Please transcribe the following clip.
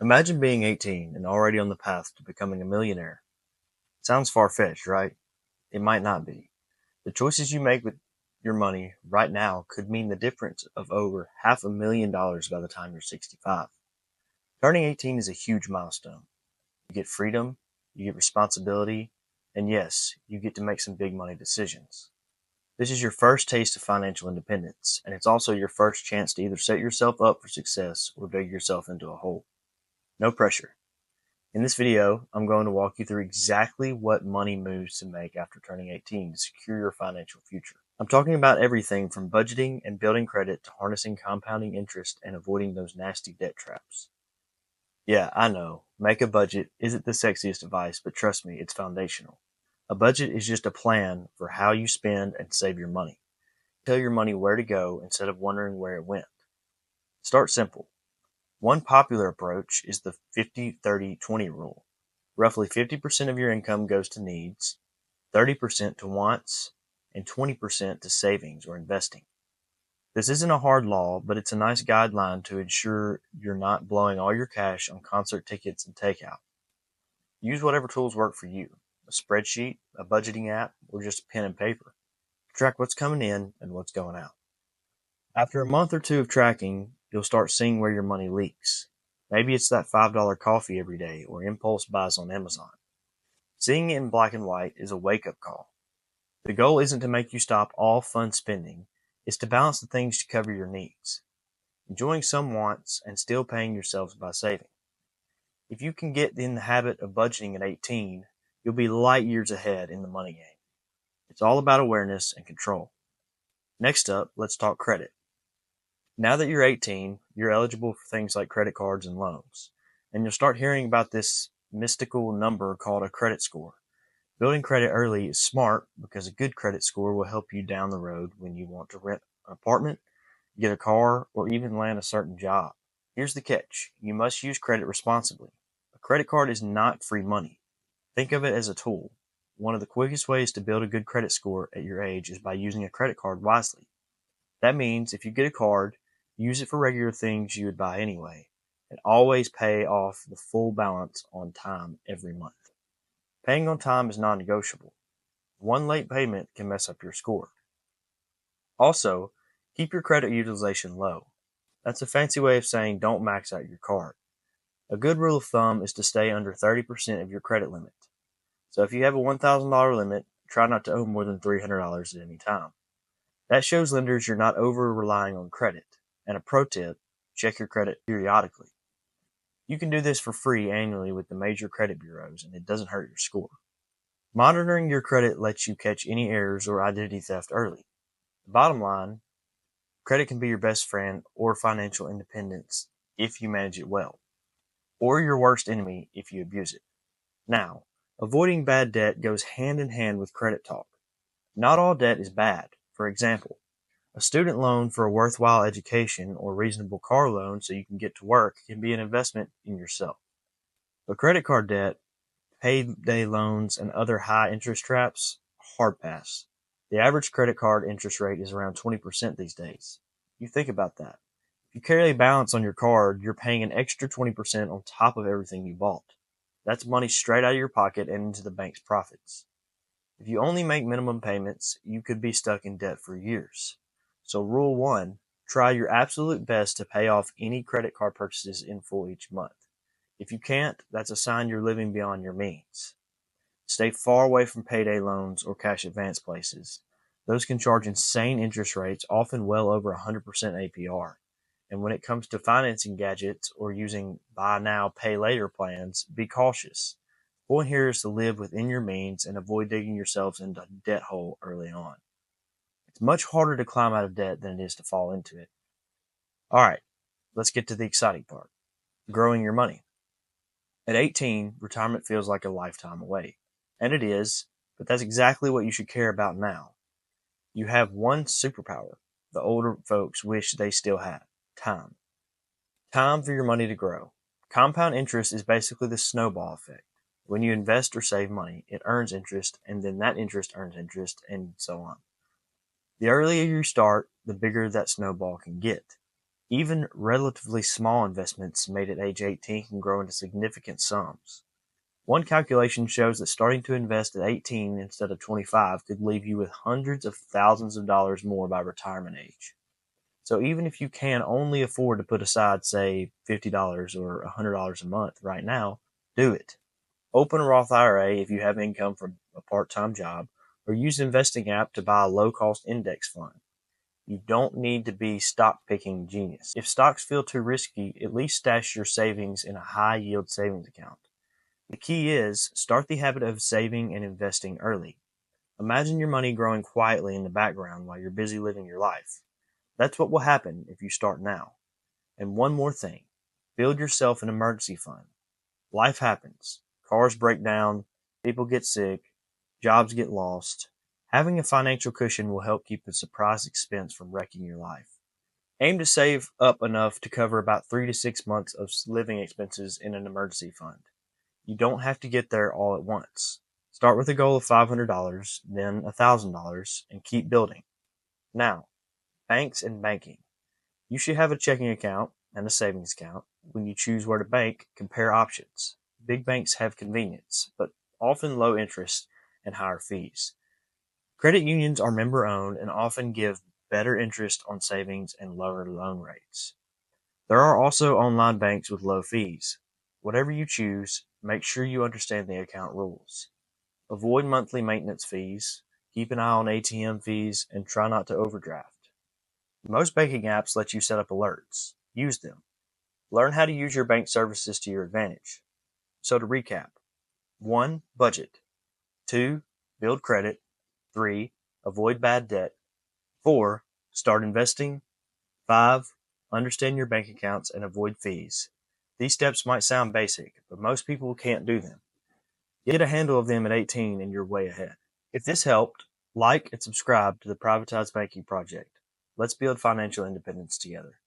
Imagine being 18 and already on the path to becoming a millionaire. Sounds far-fetched, right? It might not be. The choices you make with your money right now could mean the difference of over $500,000 by the time you're 65. Turning 18 is a huge milestone. You get freedom, you get responsibility, and yes, you get to make some big money decisions. This is your first taste of financial independence, and it's also your first chance to either set yourself up for success or dig yourself into a hole. No pressure. In this video, I'm going to walk you through exactly what money moves to make after turning 18 to secure your financial future. I'm talking about everything from budgeting and building credit to harnessing compounding interest and avoiding those nasty debt traps. Yeah, I know, make a budget isn't the sexiest advice, but trust me, it's foundational. A budget is just a plan for how you spend and save your money. Tell your money where to go instead of wondering where it went. Start simple. One popular approach is the 50-30-20 rule. Roughly 50% of your income goes to needs, 30% to wants, and 20% to savings or investing. This isn't a hard law, but it's a nice guideline to ensure you're not blowing all your cash on concert tickets and takeout. Use whatever tools work for you, a spreadsheet, a budgeting app, or just a pen and paper. Track what's coming in and what's going out. After a month or two of tracking, you'll start seeing where your money leaks. Maybe it's that $5 coffee every day or impulse buys on Amazon. Seeing it in black and white is a wake-up call. The goal isn't to make you stop all fun spending, it's to balance the things to cover your needs, enjoying some wants and still paying yourselves by saving. If you can get in the habit of budgeting at 18, you'll be light years ahead in the money game. It's all about awareness and control. Next up, let's talk credit. Now that you're 18, you're eligible for things like credit cards and loans, and you'll start hearing about this mystical number called a credit score. Building credit early is smart because a good credit score will help you down the road when you want to rent an apartment, get a car, or even land a certain job. Here's the catch. You must use credit responsibly. A credit card is not free money. Think of it as a tool. One of the quickest ways to build a good credit score at your age is by using a credit card wisely. That means if you get a card, use it for regular things you would buy anyway, and always pay off the full balance on time every month. Paying on time is non-negotiable. One late payment can mess up your score. Also, keep your credit utilization low. That's a fancy way of saying don't max out your card. A good rule of thumb is to stay under 30% of your credit limit. So if you have a $1,000 limit, try not to owe more than $300 at any time. That shows lenders you're not over-relying on credit. And a pro tip, check your credit periodically. You can do this for free annually with the major credit bureaus, and it doesn't hurt your score. Monitoring your credit lets you catch any errors or identity theft early. The bottom line, credit can be your best friend or financial independence if you manage it well, or your worst enemy if you abuse it. Now, avoiding bad debt goes hand in hand with credit talk. Not all debt is bad. For example, a student loan for a worthwhile education or reasonable car loan so you can get to work can be an investment in yourself. But credit card debt, payday loans, and other high interest traps, hard pass. The average credit card interest rate is around 20% these days. You think about that. If you carry a balance on your card, you're paying an extra 20% on top of everything you bought. That's money straight out of your pocket and into the bank's profits. If you only make minimum payments, you could be stuck in debt for years. So rule 1, try your absolute best to pay off any credit card purchases in full each month. If you can't, that's a sign you're living beyond your means. Stay far away from payday loans or cash advance places. Those can charge insane interest rates, often well over 100% APR. And when it comes to financing gadgets or using buy now, pay later plans, be cautious. The point here is to live within your means and avoid digging yourselves into a debt hole early on. It's much harder to climb out of debt than it is to fall into it. Alright, let's get to the exciting part. Growing your money. At 18, retirement feels like a lifetime away. And it is, but that's exactly what you should care about now. You have one superpower the older folks wish they still had. Time. Time for your money to grow. Compound interest is basically the snowball effect. When you invest or save money, it earns interest, and then that interest earns interest, and so on. The earlier you start, the bigger that snowball can get. Even relatively small investments made at age 18 can grow into significant sums. One calculation shows that starting to invest at 18 instead of 25 could leave you with hundreds of thousands of dollars more by retirement age. So even if you can only afford to put aside, say, $50 or $100 a month right now, do it. Open a Roth IRA if you have income from a part-time job, or use an investing app to buy a low-cost index fund. You don't need to be stock-picking genius. If stocks feel too risky, at least stash your savings in a high-yield savings account. The key is start the habit of saving and investing early. Imagine your money growing quietly in the background while you're busy living your life. That's what will happen if you start now. And one more thing, build yourself an emergency fund. Life happens. Cars break down, people get sick, jobs get lost. Having a financial cushion will help keep a surprise expense from wrecking your life. Aim to save up enough to cover about 3 to 6 months of living expenses in an emergency fund. You don't have to get there all at once. Start with a goal of $500, then $1,000, and keep building. Now, banks and banking. You should have a checking account and a savings account. When you choose where to bank, compare options. Big banks have convenience, but often low interest and higher fees. Credit unions are member-owned and often give better interest on savings and lower loan rates. There are also online banks with low fees. Whatever you choose, make sure you understand the account rules. Avoid monthly maintenance fees, keep an eye on ATM fees, and try not to overdraft. Most banking apps let you set up alerts. Use them. Learn how to use your bank services to your advantage. So to recap, 1. Budget. 2. Build credit. 3. Avoid bad debt. 4. Start investing. 5. Understand your bank accounts and avoid fees. These steps might sound basic, but most people can't do them. Get a handle of them at 18 and you're way ahead. If this helped, like and subscribe to the Privatized Banking Project. Let's build financial independence together.